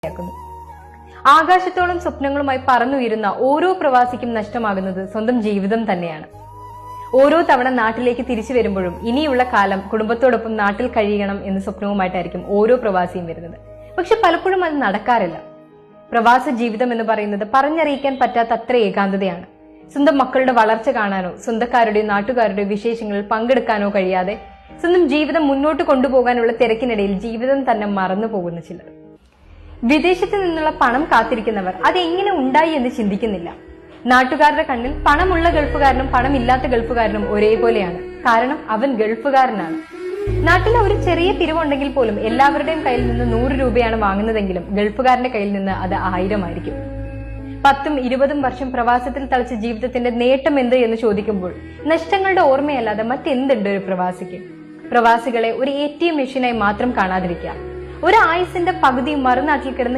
യാക്കുന്നു. ആകാശത്തോളം സ്വപ്നങ്ങളുമായി പറന്നുയരുന്ന ഓരോ പ്രവാസിക്കും നഷ്ടമാകുന്നത് സ്വന്തം ജീവിതം തന്നെയാണ്. ഓരോ തവണ നാട്ടിലേക്ക് തിരിച്ചു വരുമ്പോഴും ഇനിയുള്ള കാലം കുടുംബത്തോടൊപ്പം നാട്ടിൽ കഴിയണം എന്ന സ്വപ്നവുമായിട്ടായിരിക്കും ഓരോ പ്രവാസിയും വരുന്നത്. പക്ഷെ പലപ്പോഴും അത് നടക്കാറില്ല. പ്രവാസ ജീവിതം എന്ന് പറയുന്നത് പറഞ്ഞറിയിക്കാൻ പറ്റാത്ത അത്ര ഏകാന്തതയാണ്. സ്വന്തം മക്കളുടെ വളർച്ച കാണാനോ സ്വന്തക്കാരുടെയോ നാട്ടുകാരുടെയോ വിശേഷങ്ങളിൽ പങ്കെടുക്കാനോ കഴിയാതെ സ്വന്തം ജീവിതം മുന്നോട്ട് കൊണ്ടുപോകാനുള്ള തിരക്കിനിടയിൽ ജീവിതം തന്നെ മറന്നു പോകുന്ന ചിലർ. വിദേശത്ത് നിന്നുള്ള പണം കാത്തിരിക്കുന്നവർ അതെങ്ങനെ ഉണ്ടായി എന്ന് ചിന്തിക്കുന്നില്ല. നാട്ടുകാരുടെ കണ്ണിൽ പണമുള്ള ഗൾഫുകാരനും പണമില്ലാത്ത ഗൾഫുകാരനും ഒരേപോലെയാണ്. കാരണം അവൻ ഗൾഫുകാരനാണ്. നാട്ടിൽ ഒരു ചെറിയ പിരിവുണ്ടെങ്കിൽ പോലും എല്ലാവരുടെയും കയ്യിൽ നിന്ന് 100 രൂപയാണ് വാങ്ങുന്നതെങ്കിലും ഗൾഫുകാരന്റെ കയ്യിൽ നിന്ന് അത് 1000 ആയിരിക്കും. 10ഉം 20ഉം വർഷം പ്രവാസത്തിൽ തളിച്ച ജീവിതത്തിന്റെ നേട്ടം എന്ത് എന്ന് ചോദിക്കുമ്പോൾ നഷ്ടങ്ങളുടെ ഓർമ്മയല്ലാതെ മറ്റെന്തുണ്ട് ഒരു പ്രവാസിക്ക്? പ്രവാസികളെ ഒരു ATM മെഷീനായി മാത്രം കാണാതിരിക്കുക. ഒരു ആയുസിന്റെ പകുതി മറുനാട്ടിൽ കിടന്ന്